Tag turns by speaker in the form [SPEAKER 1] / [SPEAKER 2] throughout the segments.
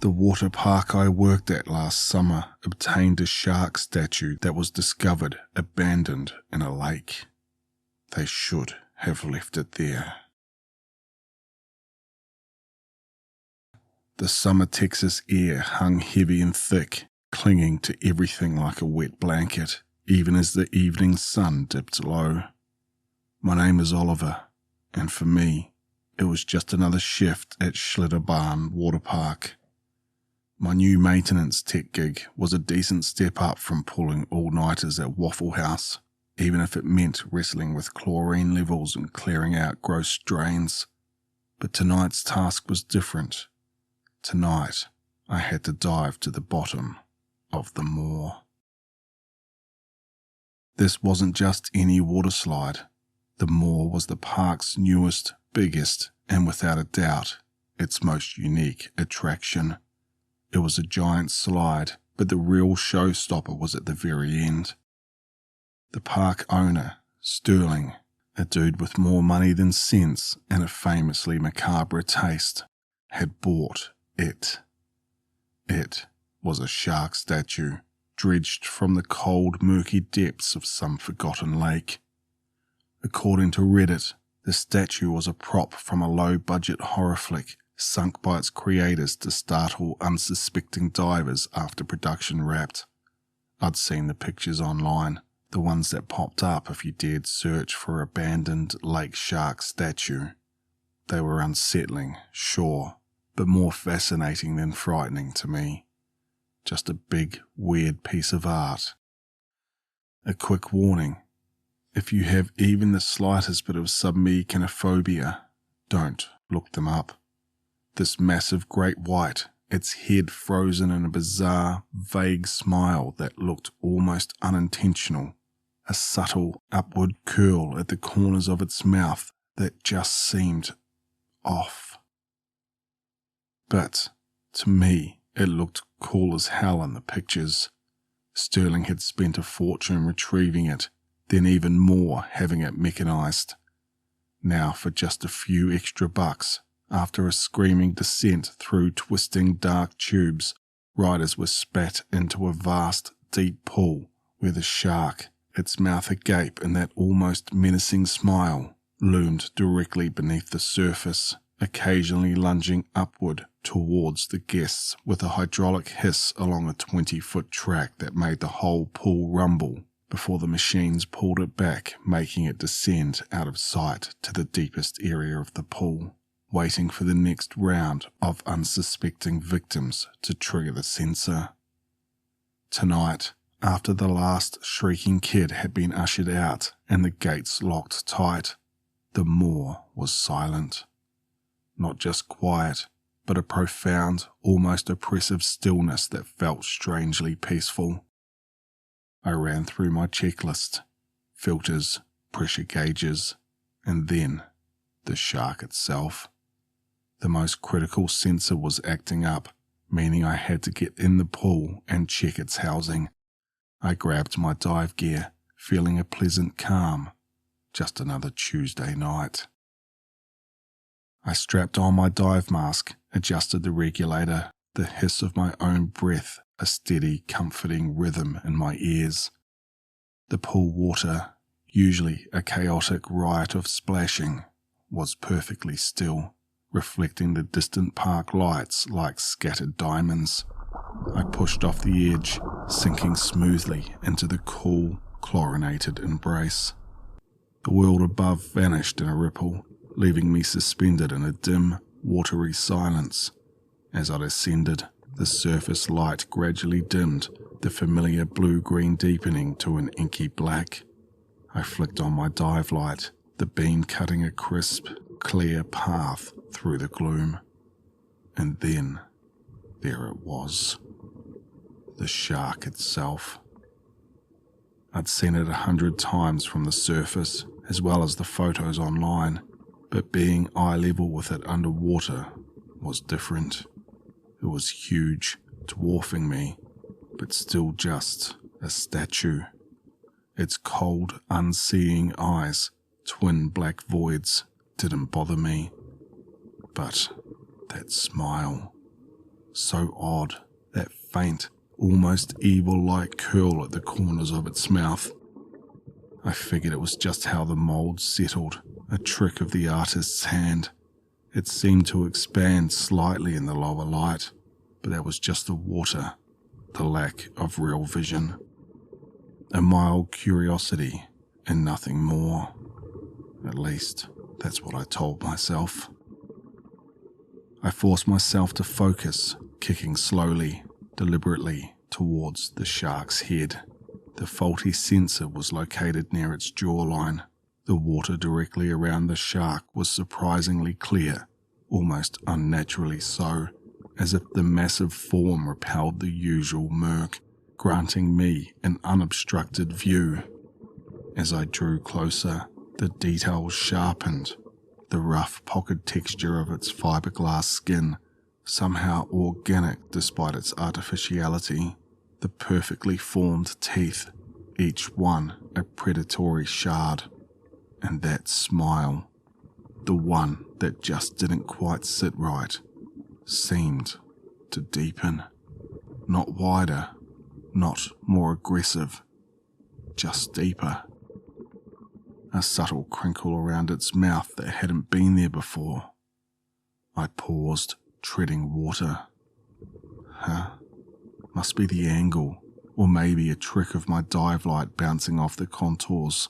[SPEAKER 1] The water park I worked at last summer obtained a shark statue that was discovered abandoned in a lake. They should have left it there. The summer Texas air hung heavy and thick, clinging to everything like a wet blanket, even as the evening sun dipped low. My name is Oliver, and for me, it was just another shift at Schlitterbahn Water Park. My new maintenance tech gig was a decent step up from pulling all-nighters at Waffle House, even if it meant wrestling with chlorine levels and clearing out gross drains. But tonight's task was different. Tonight, I had to dive to the bottom of the moor. This wasn't just any water slide. The moor was the park's newest, biggest, and without a doubt, its most unique attraction. It was a giant slide, but the real showstopper was at the very end. The park owner, Sterling, a dude with more money than sense and a famously macabre taste, had bought it. It was a shark statue, dredged from the cold, murky depths of some forgotten lake. According to Reddit, the statue was a prop from a low-budget horror flick sunk by its creators to startle unsuspecting divers after production wrapped. I'd seen the pictures online, the ones that popped up if you dared search for abandoned lake shark statue. They were unsettling, sure, but more fascinating than frightening to me. Just a big, weird piece of art. A quick warning. If you have even the slightest bit of submechanophobia, don't look them up. This massive great white, its head frozen in a bizarre, vague smile that looked almost unintentional, a subtle upward curl at the corners of its mouth that just seemed off. But, to me, it looked cool as hell in the pictures. Sterling had spent a fortune retrieving it, then even more having it mechanized. Now for just a few extra bucks, after a screaming descent through twisting dark tubes, riders were spat into a vast, deep pool where the shark, its mouth agape in that almost menacing smile, loomed directly beneath the surface, occasionally lunging upward towards the guests with a hydraulic hiss along a 20-foot track that made the whole pool rumble before the machines pulled it back, making it descend out of sight to the deepest area of the pool, waiting for the next round of unsuspecting victims to trigger the sensor. Tonight, after the last shrieking kid had been ushered out and the gates locked tight, the moor was silent. Not just quiet, but a profound, almost oppressive stillness that felt strangely peaceful. I ran through my checklist, filters, pressure gauges, and then the shark itself. The most critical sensor was acting up, meaning I had to get in the pool and check its housing. I grabbed my dive gear, feeling a pleasant calm. Just another Tuesday night. I strapped on my dive mask, adjusted the regulator, the hiss of my own breath, a steady, comforting rhythm in my ears. The pool water, usually a chaotic riot of splashing, was perfectly still, reflecting the distant park lights like scattered diamonds. I pushed off the edge, sinking smoothly into the cool, chlorinated embrace. The world above vanished in a ripple, leaving me suspended in a dim, watery silence. As I descended, the surface light gradually dimmed, the familiar blue-green deepening to an inky black. I flicked on my dive light, the beam cutting a crisp, clear path through the gloom. And then, there it was. The shark itself. I'd seen it 100 times from the surface, as well as the photos online, but being eye level with it underwater was different. It was huge, dwarfing me, but still just a statue. Its cold, unseeing eyes, twin black voids, didn't bother me. But that smile, so odd, that faint, almost evil-like curl at the corners of its mouth. I figured it was just how the mould settled, a trick of the artist's hand. It seemed to expand slightly in the lower light, but that was just the water, the lack of real vision. A mild curiosity and nothing more. At least, that's what I told myself. I forced myself to focus, kicking slowly, deliberately towards the shark's head. The faulty sensor was located near its jawline. The water directly around the shark was surprisingly clear, almost unnaturally so, as if the massive form repelled the usual murk, granting me an unobstructed view. As I drew closer, the details sharpened. The rough pocket texture of its fiberglass skin, somehow organic despite its artificiality. The perfectly formed teeth, each one a predatory shard. And that smile, the one that just didn't quite sit right, seemed to deepen. Not wider, not more aggressive, just deeper. A subtle crinkle around its mouth that hadn't been there before. I paused, treading water. Must be the angle, or maybe a trick of my dive light bouncing off the contours.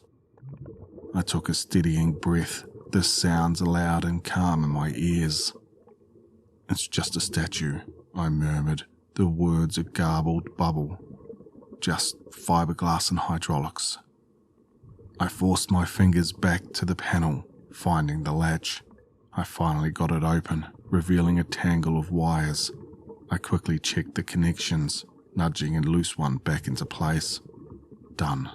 [SPEAKER 1] I took a steadying breath, the sounds loud and calm in my ears. "It's just a statue," I murmured, the words a garbled bubble. "Just fiberglass and hydraulics." I forced my fingers back to the panel, finding the latch. I finally got it open, revealing a tangle of wires. I quickly checked the connections, nudging a loose one back into place. Done.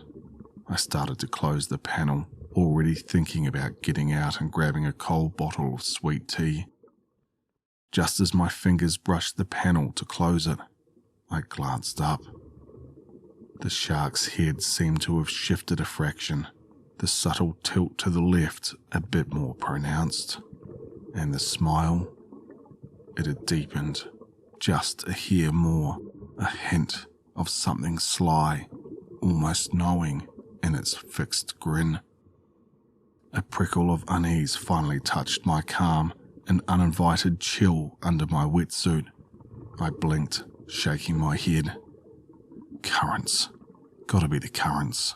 [SPEAKER 1] I started to close the panel, already thinking about getting out and grabbing a cold bottle of sweet tea. Just as my fingers brushed the panel to close it, I glanced up. The shark's head seemed to have shifted a fraction, the subtle tilt to the left a bit more pronounced. And the smile, it had deepened, just a hair more, a hint of something sly, almost knowing in its fixed grin. A prickle of unease finally touched my calm, an uninvited chill under my wetsuit. I blinked, shaking my head. Currents. Gotta be the currents.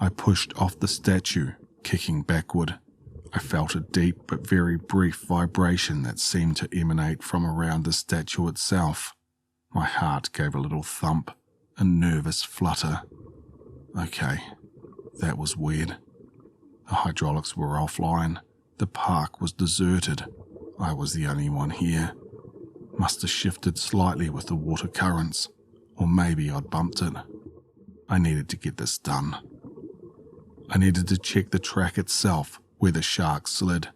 [SPEAKER 1] I pushed off the statue, kicking backward. I felt a deep but very brief vibration that seemed to emanate from around the statue itself. My heart gave a little thump, a nervous flutter. Okay, that was weird. The hydraulics were offline. The park was deserted. I was the only one here. Must have shifted slightly with the water currents, or maybe I'd bumped it. I needed to get this done. I needed to check the track itself, where the shark slid.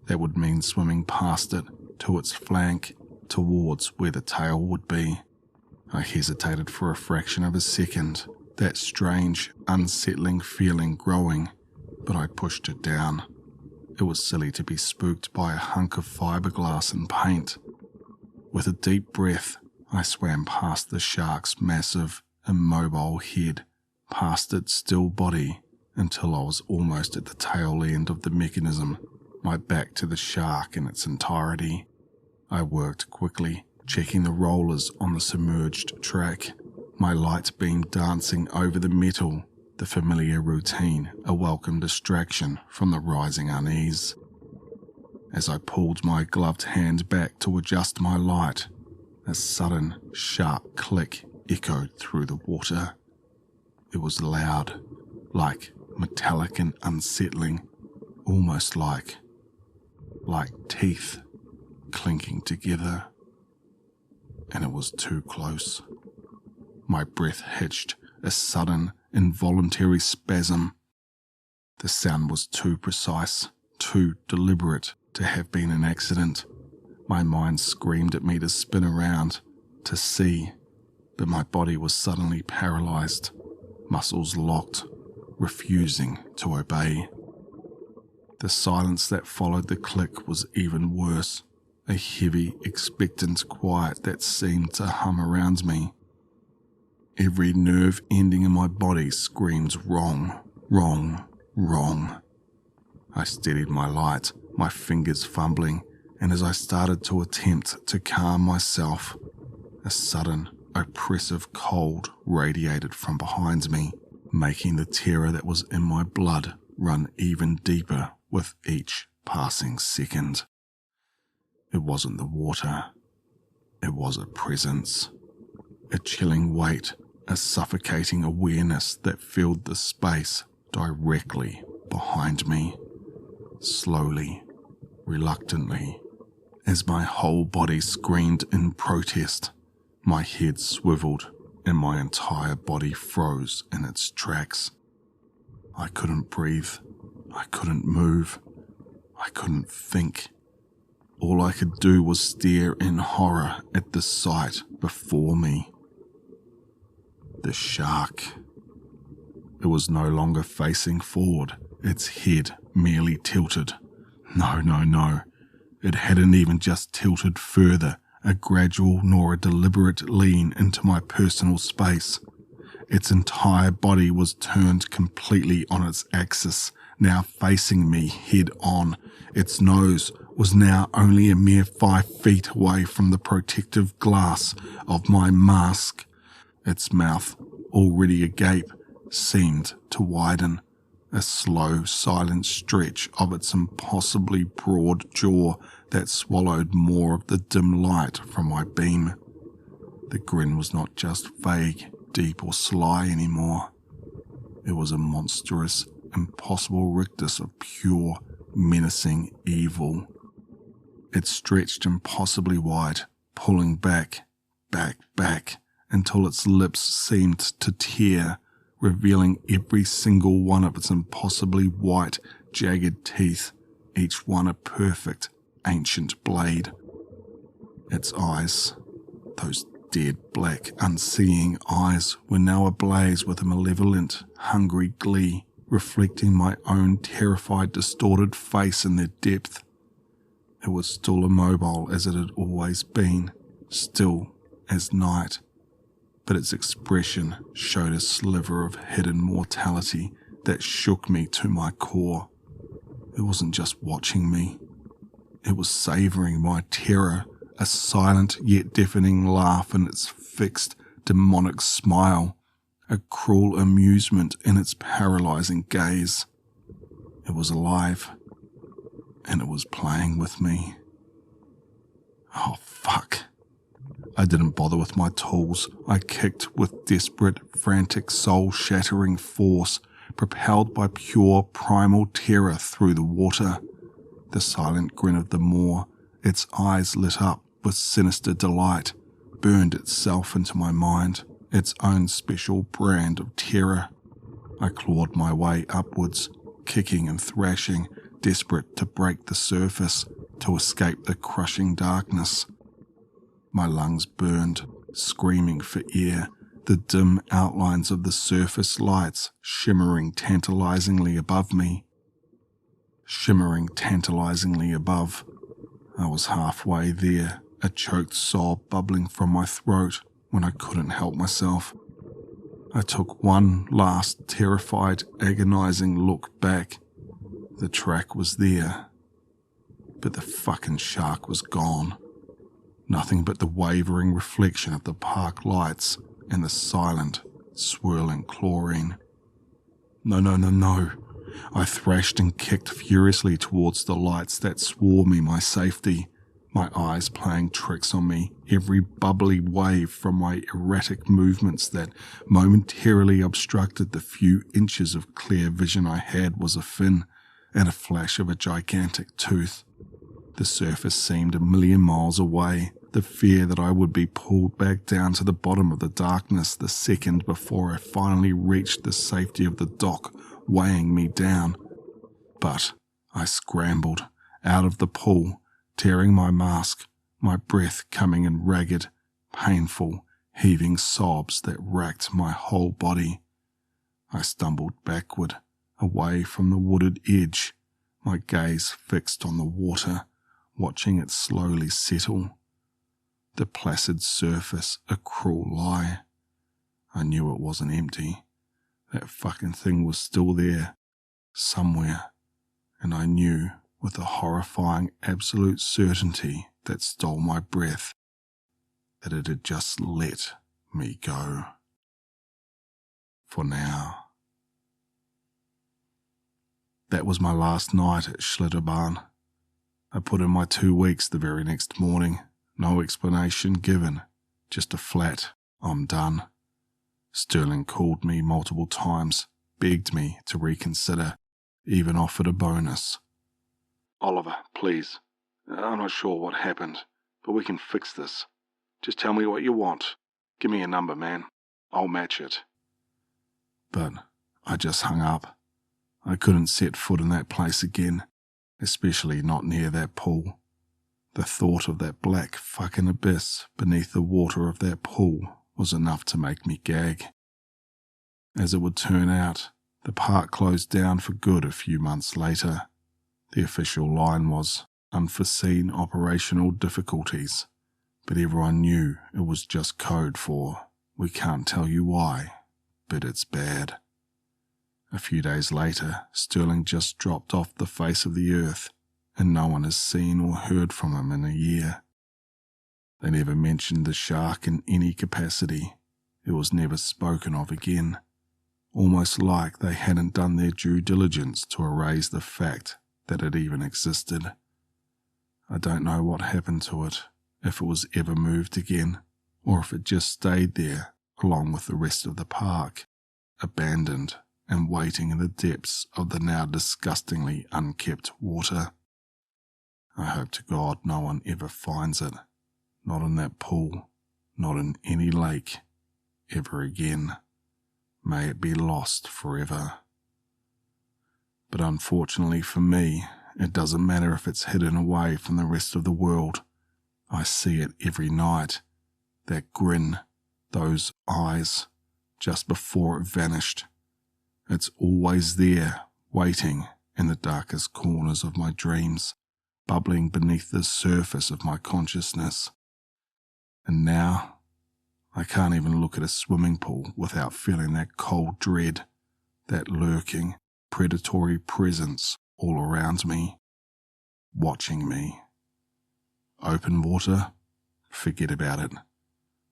[SPEAKER 1] That would mean swimming past it, to its flank, towards where the tail would be. I hesitated for a fraction of a second, that strange, unsettling feeling growing, but I pushed it down. It was silly to be spooked by a hunk of fiberglass and paint. With a deep breath, I swam past the shark's massive, immobile head, past its still body, until I was almost at the tail end of the mechanism, my back to the shark in its entirety. I worked quickly, checking the rollers on the submerged track, my light beam dancing over the metal, the familiar routine, a welcome distraction from the rising unease. As I pulled my gloved hand back to adjust my light, a sudden, sharp click echoed through the water. It was loud, like metallic and unsettling, almost like teeth clinking together. And it was too close. My breath hitched, a sudden, involuntary spasm. The sound was too precise, too deliberate to have been an accident. My mind screamed at me to spin around, to see, but my body was suddenly paralyzed, muscles locked, refusing to obey. The silence that followed the click was even worse, a heavy, expectant quiet that seemed to hum around me. Every nerve ending in my body screamed wrong, wrong, wrong. I steadied my light, my fingers fumbling, and as I started to attempt to calm myself, a sudden, oppressive cold radiated from behind me, making the terror that was in my blood run even deeper with each passing second. It wasn't the water. It was a presence. A chilling weight, a suffocating awareness that filled the space directly behind me. Slowly, reluctantly, as my whole body screamed in protest, my head swiveled and my entire body froze in its tracks. I couldn't breathe. I couldn't move. I couldn't think. All I could do was stare in horror at the sight before me. The shark. It was no longer facing forward, its head merely tilted. No. It hadn't even just tilted further, a gradual nor a deliberate lean into my personal space. Its entire body was turned completely on its axis, now facing me head on. Its nose was now only a mere 5 feet away from the protective glass of my mask. Its mouth, already agape, seemed to widen, a slow, silent stretch of its impossibly broad jaw that swallowed more of the dim light from my beam. The grin was not just vague, deep or sly anymore. It was a monstrous, impossible rictus of pure, menacing evil. It stretched impossibly wide, pulling back, until its lips seemed to tear, revealing every single one of its impossibly white, jagged teeth, each one a perfect, ancient blade. Its eyes, those dead, black, unseeing eyes, were now ablaze with a malevolent, hungry glee, reflecting my own terrified, distorted face in their depth. It was still immobile as it had always been, still as night, but its expression showed a sliver of hidden mortality that shook me to my core. It wasn't just watching me. It was savouring my terror, a silent yet deafening laugh in its fixed, demonic smile, a cruel amusement in its paralysing gaze. It was alive, and it was playing with me. Oh, fuck. I didn't bother with my tools. I kicked with desperate, frantic, soul-shattering force, propelled by pure, primal terror through the water. The silent grin of the moor, its eyes lit up with sinister delight, burned itself into my mind, its own special brand of terror. I clawed my way upwards, kicking and thrashing, desperate to break the surface, to escape the crushing darkness. My lungs burned, screaming for air, the dim outlines of the surface lights shimmering tantalizingly above me. Shimmering tantalizingly above. I was halfway there, a choked sob bubbling from my throat when I couldn't help myself. I took one last terrified, agonizing look back. The track was there, but the fucking shark was gone. Nothing but the wavering reflection of the park lights and the silent, swirling chlorine. No. I thrashed and kicked furiously towards the lights that swore me my safety, my eyes playing tricks on me, every bubbly wave from my erratic movements that momentarily obstructed the few inches of clear vision I had was a fin and a flash of a gigantic tooth. The surface seemed 1,000,000 miles away, the fear that I would be pulled back down to the bottom of the darkness the second before I finally reached the safety of the dock weighing me down. But I scrambled out of the pool, tearing my mask, my breath coming in ragged, painful, heaving sobs that racked my whole body. I stumbled backward, away from the wooded edge, my gaze fixed on the water, watching it slowly settle. The placid surface a cruel lie. I knew it wasn't empty. That fucking thing was still there, somewhere, and I knew with a horrifying absolute certainty that stole my breath that it had just let me go. For now. That was my last night at Schlitterbahn. I put in my 2 weeks the very next morning, no explanation given, just a flat, I'm done. Sterling called me multiple times, begged me to reconsider, even offered a bonus. Oliver, please. I'm not sure what happened, but we can fix this. Just tell me what you want. Give me a number, man. I'll match it. But I just hung up. I couldn't set foot in that place again, especially not near that pool. The thought of that black fucking abyss beneath the water of that pool was enough to make me gag. As it would turn out, the park closed down for good a few months later. The official line was unforeseen operational difficulties, but everyone knew it was just code for we can't tell you why, but it's bad. A few days later, Sterling just dropped off the face of the earth, and no one has seen or heard from him in a year. They never mentioned the shark in any capacity. It was never spoken of again, almost like they hadn't done their due diligence to erase the fact that it even existed. I don't know what happened to it, if it was ever moved again, or if it just stayed there along with the rest of the park, abandoned and waiting in the depths of the now disgustingly unkept water. I hope to God no one ever finds it, not in that pool, not in any lake, ever again. May it be lost forever. But unfortunately for me, it doesn't matter if it's hidden away from the rest of the world. I see it every night. That grin, those eyes, just before it vanished. It's always there, waiting in the darkest corners of my dreams, bubbling beneath the surface of my consciousness. And now, I can't even look at a swimming pool without feeling that cold dread, that lurking, predatory presence all around me, watching me. Open water? Forget about it.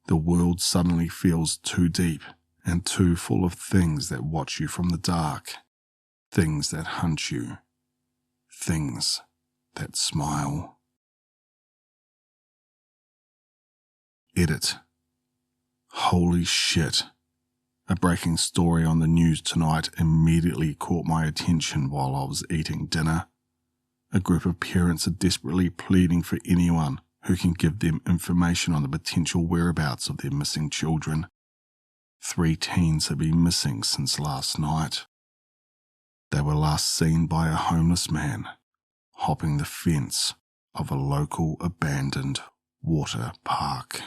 [SPEAKER 1] The world suddenly feels too deep and too full of things that watch you from the dark, things that hunt you, things that smile. Edit. Holy shit. A breaking story on the news tonight immediately caught my attention while I was eating dinner. A group of parents are desperately pleading for anyone who can give them information on the potential whereabouts of their missing children. 3 teens have been missing since last night. They were last seen by a homeless man hopping the fence of a local abandoned water park.